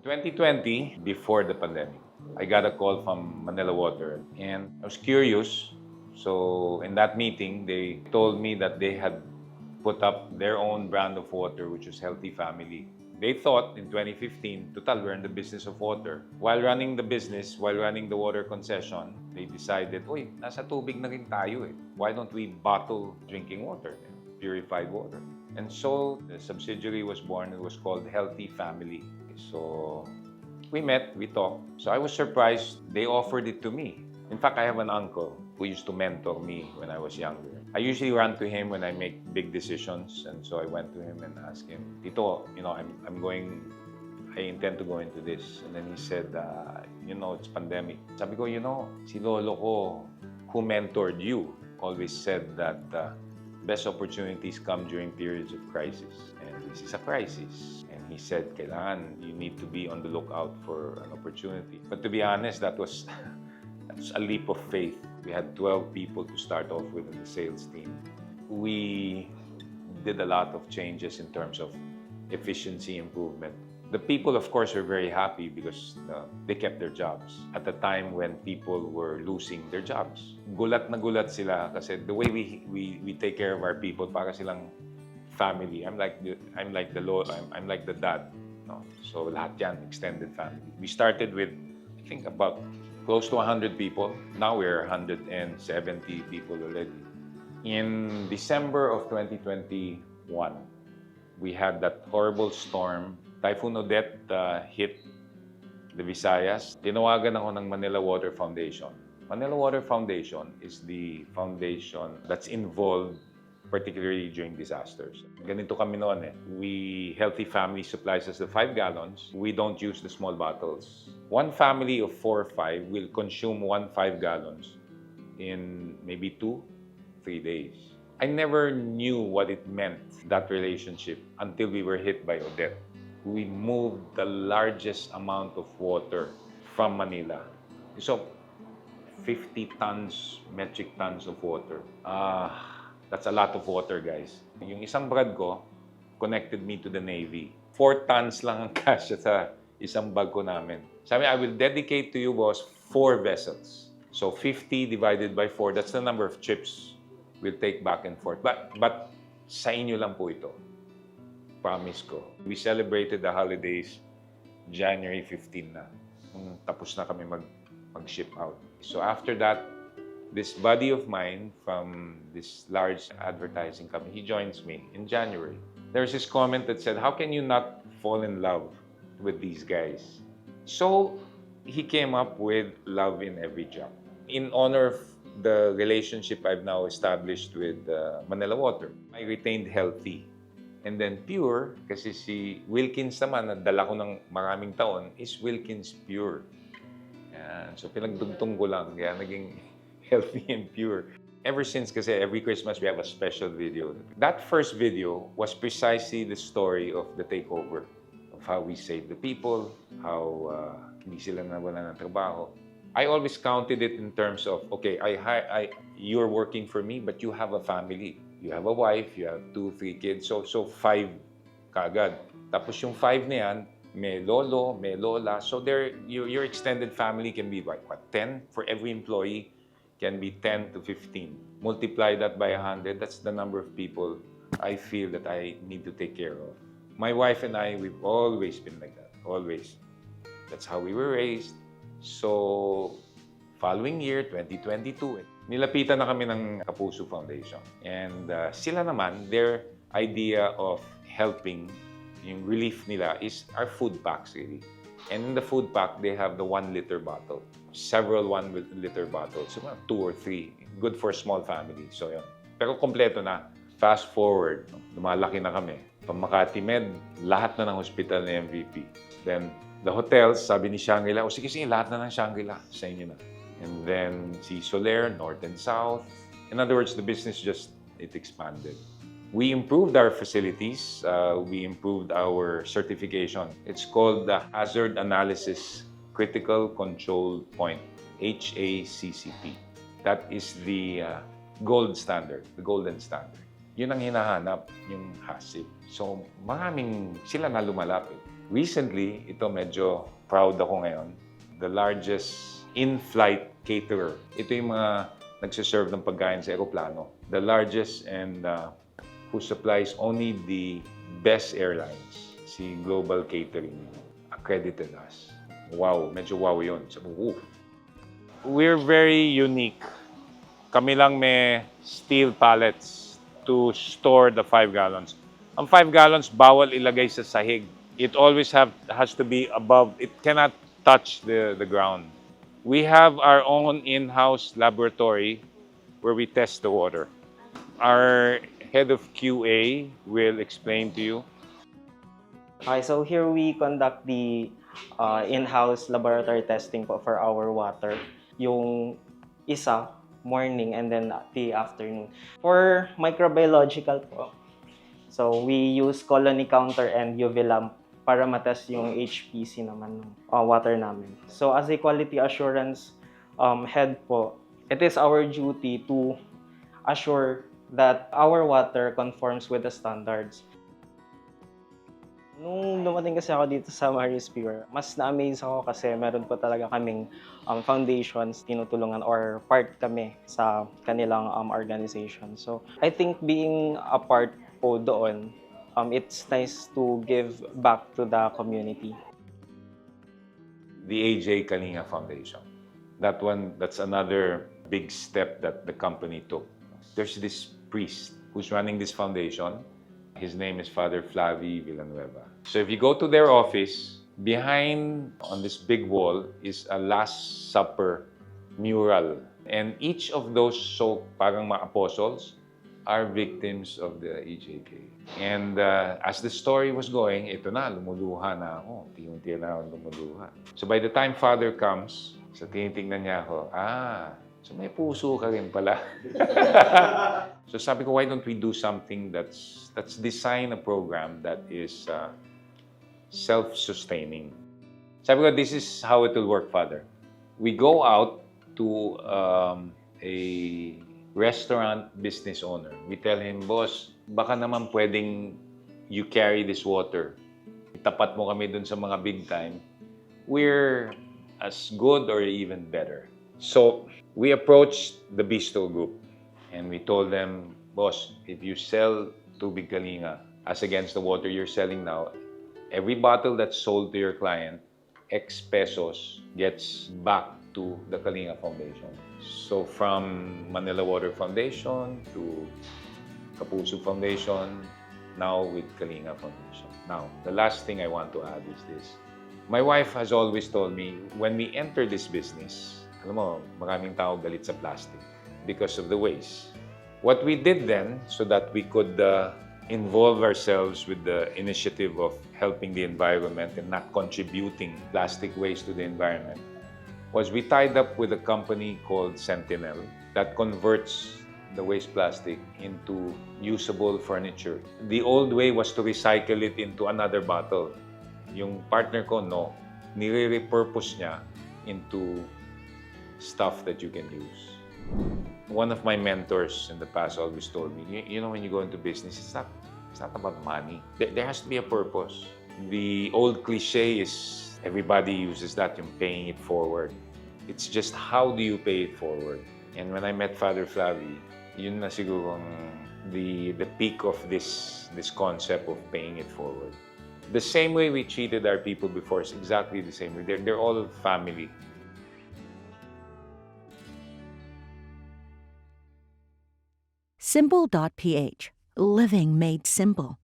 2020, before the pandemic, I got a call from Manila Water and I was curious. So in that meeting, they told me that they had put up their own brand of water, which was Healthy Family. They thought in 2015, total, we're in the business of water. While running the business, while running the water concession, they decided, uy, nasa tubig na rin tayo eh. Why don't we bottle drinking water, purified water? And so the subsidiary was born. It was called Healthy Family. So we met, we talked. So I was surprised they offered it to me. In fact, I have an uncle who used to mentor me when I was younger. I usually run to him when I make big decisions, and so I went to him and asked him, Tito, I intend to go into this. And then he said, it's pandemic. Sabi ko, si lolo ko who mentored you always said that best opportunities come during periods of crisis. And this is a crisis. And he said, kailangan, you need to be on the lookout for an opportunity. But to be honest, that's a leap of faith. We had 12 people to start off with in the sales team. We did a lot of changes in terms of efficiency improvement. The people, of course, were very happy because they kept their jobs at the time when people were losing their jobs. Gulat na gulat sila kasi the way we take care of our people, para silang family. I'm like the dad. No? So lahat yan, extended family. We started with, I think, about close to 100 people. Now we're 170 people already. In December of 2021, we had that horrible storm. Typhoon Odette hit the Visayas. Tinawagan ako ng Manila Water Foundation. Manila Water Foundation is the foundation that's involved particularly during disasters. Ganito kami noon eh. Healthy Family supplies us the 5 gallons. We don't use the small bottles. One family of 4 or 5 will consume 1 5 gallons in maybe 2-3 days. I never knew what it meant, that relationship, until we were hit by Odette. We moved the largest amount of water from Manila. So, 50 metric tons of water. That's a lot of water, guys. Yung isang brad ko, connected me to the Navy. 4 tons lang ang cash sa isang bag ko namin. Sabi, I will dedicate to you, boss, 4 vessels. So 50 divided by 4, that's the number of trips we'll take back and forth. But sa inyo lang po ito. Promise ko. We celebrated the holidays January 15 na. Tapos na kami mag-ship out. So after that, this buddy of mine from this large advertising company, he joins me in January. There's this comment that said, how can you not fall in love with these guys? So he came up with Love in Every Drop. In honor of the relationship I've now established with Manila Water, I retained Healthy. And then Pure, kasi si Wilkins naman, na dala ko ng maraming taon, is Wilkins Pure. Yan. So pinagdugtong ko lang, kaya naging Healthy and Pure. Ever since, kasi every Christmas we have a special video. That first video was precisely the story of the takeover, of how we saved the people, how hindi sila nawalan ng trabaho. I always counted it in terms of, okay, you're working for me, but you have a family. You have a wife, you have 2-3 kids, so 5 kaagad. Tapos yung 5 na yan, may lolo, may lola. So your extended family can be what, 10 for every employee? Can be 10 to 15. Multiply that by 100, that's the number of people I feel that I need to take care of. My wife and I, we've always been like that. Always. That's how we were raised. So, following year, 2022, nilapitan na kami ng Kapuso Foundation. And sila naman, their idea of helping, yung relief nila is our food packs really. And in the food pack, they have the 1-liter bottle. Several 1-liter bottles. So, 2 or 3. Good for small family. So, yun. Pero kompleto na. Fast forward, lumalaki na kami. Pag Makati Med, lahat na ng hospital na MVP. Then, the hotels, sabi ni Shangri-La, sige, lahat na ng Shangri-La sa inyo na. And then, si Soler, North and South. In other words, the business it expanded. We improved our facilities. We improved our certification. It's called the Hazard Analysis Critical Control Point, HACCP. That is the gold standard, the golden standard. Yun ang hinahanap, yung HACCP. So, maraming sila na lumalapit. Recently, ito medyo proud ako ngayon, the largest in-flight caterer. Ito yung mga nagsiserve ng pagkain sa eroplano. The largest and who supplies only the best airlines. Si Global Catering accredited us. Wow, medyo wow yun. Sabi ko, we're very unique. Kami lang may steel pallets to store the 5 gallons. Ang 5 gallons, bawal ilagay sa sahig. It always has to be above. It cannot touch the ground. We have our own in-house laboratory where we test the water. Our head of QA will explain to you. Okay, so here we conduct the in-house laboratory testing po for our water. Yung isa, morning, and then the afternoon. For microbiological po, so we use colony counter and UV lamp para matest yung HPC naman ng water namin. So as a quality assurance head po, it is our duty to assure that our water conforms with the standards. Nung dumating kasi ako dito sa Maris Pure, mas na-amaze ako kasi meron po talaga kaming foundations tinutulungan or part kami sa kanilang organization. So I think being a part po doon, it's nice to give back to the community. The AJ Kalinga Foundation. That's another big step that the company took. There's this priest who's running this foundation. His name is Father Flavi Villanueva. So if you go to their office, behind on this big wall is a Last Supper mural. And each of those parang mga apostles are victims of the EJK. And as the story was going, ito na, lumuluha na ako. Unti-unti na ako lumuluha. So by the time Father comes, so tinitingnan niya ako, so may puso ka rin pala. So sabi ko, why don't we do something that's design a program that is self-sustaining. Sabi ko, this is how it will work, Father. We go out to a restaurant business owner. We tell him, boss, baka naman pwedeng you carry this water. Itapat mo kami dun sa mga big time. We're as good or even better. So we approached the Bistro Group and we told them, boss, if you sell Tubig Kalinga as against the water you're selling now, every bottle that's sold to your client, X pesos gets back to the Kalinga Foundation. So from Manila Water Foundation to Kapuso Foundation, now with Kalinga Foundation. Now, the last thing I want to add is this. My wife has always told me, when we enter this business, alam mo, maraming tao galit sa plastic because of the waste. What we did then, so that we could involve ourselves with the initiative of helping the environment and not contributing plastic waste to the environment, was we tied up with a company called Sentinel that converts the waste plastic into usable furniture. The old way was to recycle it into another bottle. Yung partner ko, no, nire-repurpose niya into stuff that you can use. One of my mentors in the past always told me, you know, when you go into business, it's not about money. There has to be a purpose. The old cliche is, everybody uses that, yung paying it forward. It's just how do you pay it forward? And when I met Father Flavi, yun na siguro the peak of this concept of paying it forward. The same way we treated our people before is exactly the same way. They're all family. Simple.ph. Living made simple.